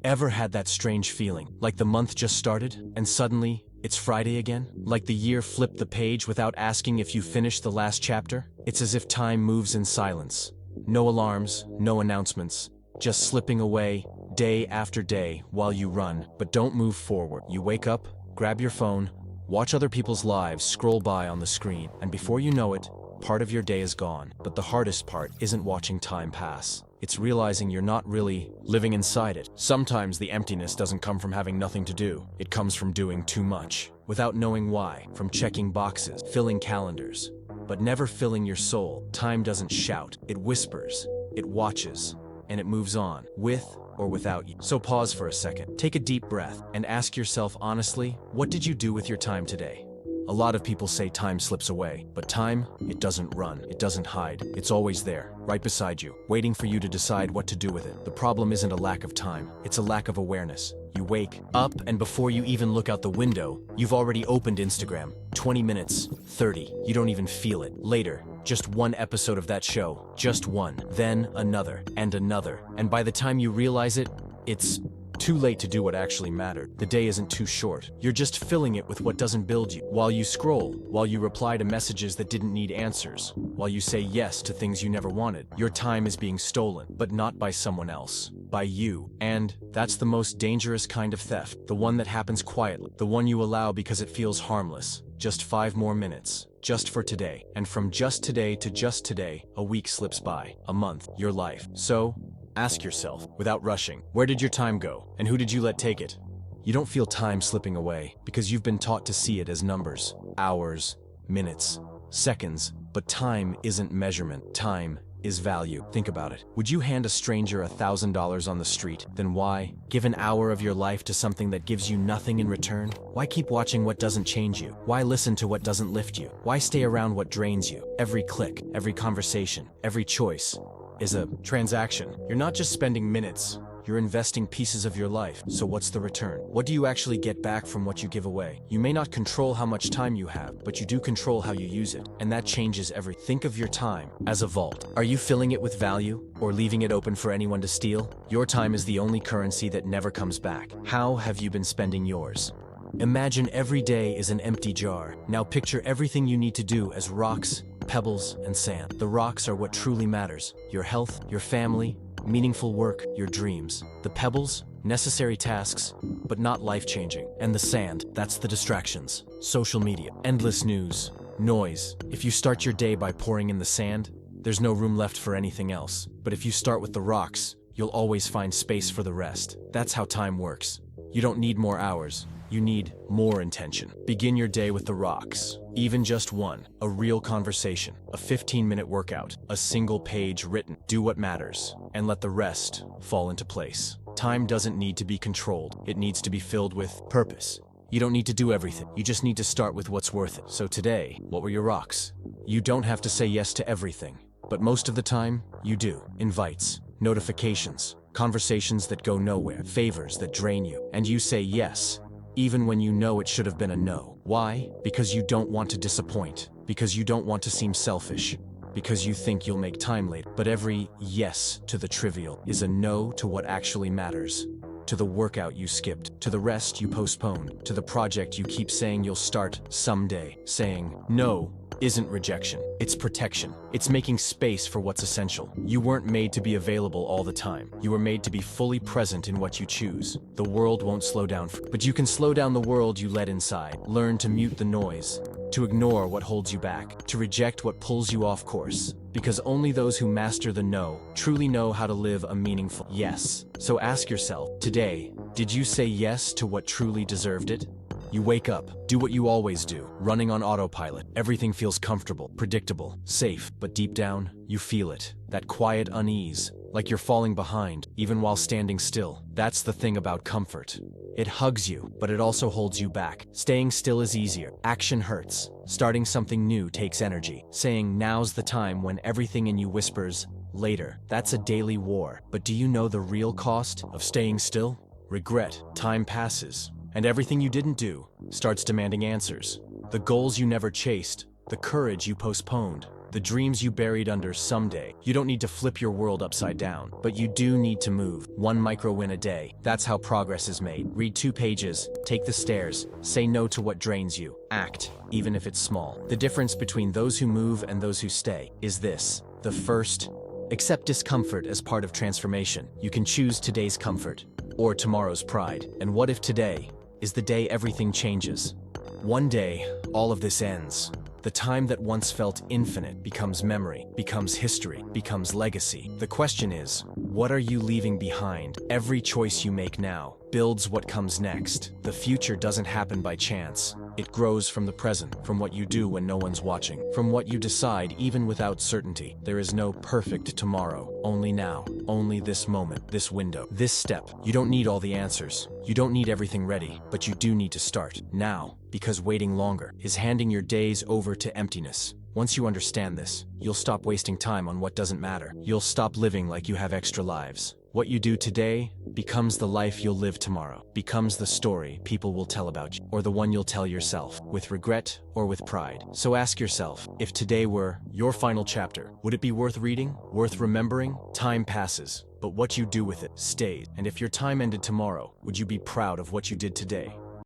Ever had that strange feeling, like the month just started, and suddenly, it's Friday again? Like the year flipped the page without asking if you finished the last chapter? It's as if time moves in silence. No alarms, no announcements, just slipping away, day after day, while you run, but don't move forward. You wake up, grab your phone, watch other people's lives scroll by on the screen, and before you know it, part of your day is gone. But the hardest part isn't watching time pass. It's realizing you're not really living inside it. Sometimes the emptiness doesn't come from having nothing to do. It comes from doing too much, without knowing why, from checking boxes, filling calendars, but never filling your soul. Time doesn't shout, it whispers, it watches, and it moves on, with or without you. So pause for a second, take a deep breath, and ask yourself honestly, what did you do with your time today? A lot of people say time slips away, but time, it doesn't run, it doesn't hide, it's always there, right beside you, waiting for you to decide what to do with it. The problem isn't a lack of time, it's a lack of awareness. You wake up, and before you even look out the window, you've already opened Instagram. 20 minutes, 30, you don't even feel it. Later, just one episode of that show, just one, then another, and by the time you realize it, it's too late to do what actually mattered. The day isn't too short. You're just filling it with what doesn't build you. While you scroll, while you reply to messages that didn't need answers, while you say yes to things you never wanted, your time is being stolen, but not by someone else, by you. And that's the most dangerous kind of theft, the one that happens quietly, the one you allow because it feels harmless. Just 5 more minutes, just for today. And from just today to just today, a week slips by, a month, your life. So, ask yourself, without rushing, where did your time go, and who did you let take it? You don't feel time slipping away because you've been taught to see it as numbers, hours, minutes, seconds, but time isn't measurement, time is value. Think about it. Would you hand a stranger $1,000 on the street? Then why give an hour of your life to something that gives you nothing in return? Why keep watching what doesn't change you? Why listen to what doesn't lift you? Why stay around what drains you? Every click, every conversation, every choice is a transaction. You're not just spending minutes, you're investing pieces of your life. So what's the return? What do you actually get back from what you give away? You may not control how much time you have, but you do control how you use it, and that changes everything. Think of your time as a vault. Are you filling it with value, or leaving it open for anyone to steal? Your time is the only currency that never comes back. How have you been spending yours? Imagine every day is an empty jar. Now picture everything you need to do as rocks, pebbles, and sand. The rocks are what truly matters. Your health, your family, meaningful work, your dreams. The pebbles, necessary tasks, but not life-changing. And the sand, that's the distractions. Social media, endless news, noise. If you start your day by pouring in the sand, there's no room left for anything else. But if you start with the rocks, you'll always find space for the rest. That's how time works. You don't need more hours. You need more intention. Begin your day with the rocks. Even just one. A real conversation. A 15-minute workout. A single page written. Do what matters. And let the rest fall into place. Time doesn't need to be controlled. It needs to be filled with purpose. You don't need to do everything. You just need to start with what's worth it. So today, what were your rocks? You don't have to say yes to everything. But most of the time, you do. Invites. Notifications. Conversations that go nowhere. Favors that drain you. And you say yes, even when you know it should have been a no. Why? Because you don't want to disappoint. Because you don't want to seem selfish. Because you think you'll make time later. But every yes to the trivial is a no to what actually matters. To the workout you skipped. To the rest you postponed. To the project you keep saying you'll start someday. Saying no isn't rejection, it's protection. It's making space for what's essential. You weren't made to be available all the time. You were made to be fully present in what you choose. The world won't slow down, but you can slow down the world you let inside. Learn to mute the noise, to ignore what holds you back, to reject what pulls you off course. Because only those who master the no truly know how to live a meaningful yes. So ask yourself, today, did you say yes to what truly deserved it? You wake up, do what you always do, running on autopilot. Everything feels comfortable, predictable, safe, but deep down, you feel it. That quiet unease, like you're falling behind, even while standing still. That's the thing about comfort. It hugs you, but it also holds you back. Staying still is easier. Action hurts. Starting something new takes energy. Saying now's the time when everything in you whispers, later. That's a daily war. But do you know the real cost of staying still? Regret. Time passes. And everything you didn't do starts demanding answers. The goals you never chased, the courage you postponed, the dreams you buried under someday. You don't need to flip your world upside down, but you do need to move. One micro win a day. That's how progress is made. Read 2 pages, take the stairs, say no to what drains you. Act, even if it's small. The difference between those who move and those who stay is this. The first, accept discomfort as part of transformation. You can choose today's comfort or tomorrow's pride. And what if today is the day everything changes? One day, all of this ends. The time that once felt infinite becomes memory, becomes history, becomes legacy. The question is, what are you leaving behind? Every choice you make now builds what comes next. The future doesn't happen by chance. It grows from the present, from what you do when no one's watching, from what you decide even without certainty. There is no perfect tomorrow, only now, only this moment, this window, this step. You don't need all the answers. You don't need everything ready, but you do need to start now, because waiting longer is handing your days over to emptiness. Once you understand this, you'll stop wasting time on what doesn't matter. You'll stop living like you have extra lives. What you do today becomes the life you'll live tomorrow, becomes the story people will tell about you, or the one you'll tell yourself, with regret or with pride. So ask yourself, if today were your final chapter, would it be worth reading, worth remembering? Time passes, but what you do with it stays. And if your time ended tomorrow, would you be proud of what you did today?